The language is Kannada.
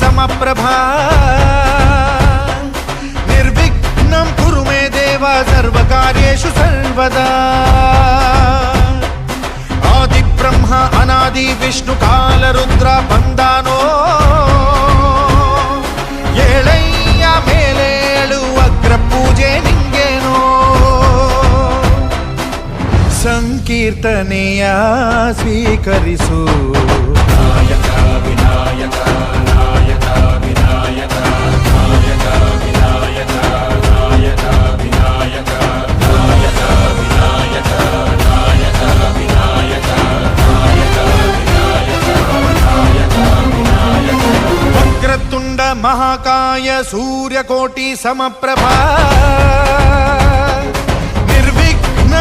समप्रभा निर्विघ्नं कुरु मे देव सर्वकार्येषु सर्वदा आदिब्रह्म अनादि विष्णु कालरुद्र बन्दानो ಏಳಯ್ಯ ಮೇಲೇಳು ಅಗ್ರ ಪೂಜೆ ನಿಂಗೇನೋ ಸಂಕೀರ್ತನೆಯ ಸ್ವೀಕರಿಸು ನಾಯಕ ವಿನಾಯಕ ನಾಯಕ ವಿನಾಯಕ ನಾಯಕ ವಿನಾಯಕ ನಾಯಕ ವಿನಾಯಕ ನಾಯಕ ವಿನಾಯಕ ನಾಯಕ ವಿನಾಯಕ ನಾಯಕ ವಿನಾಯಕ ವಕ್ರತುಂಡ महाकाय सूर्यकोटि समप्रभा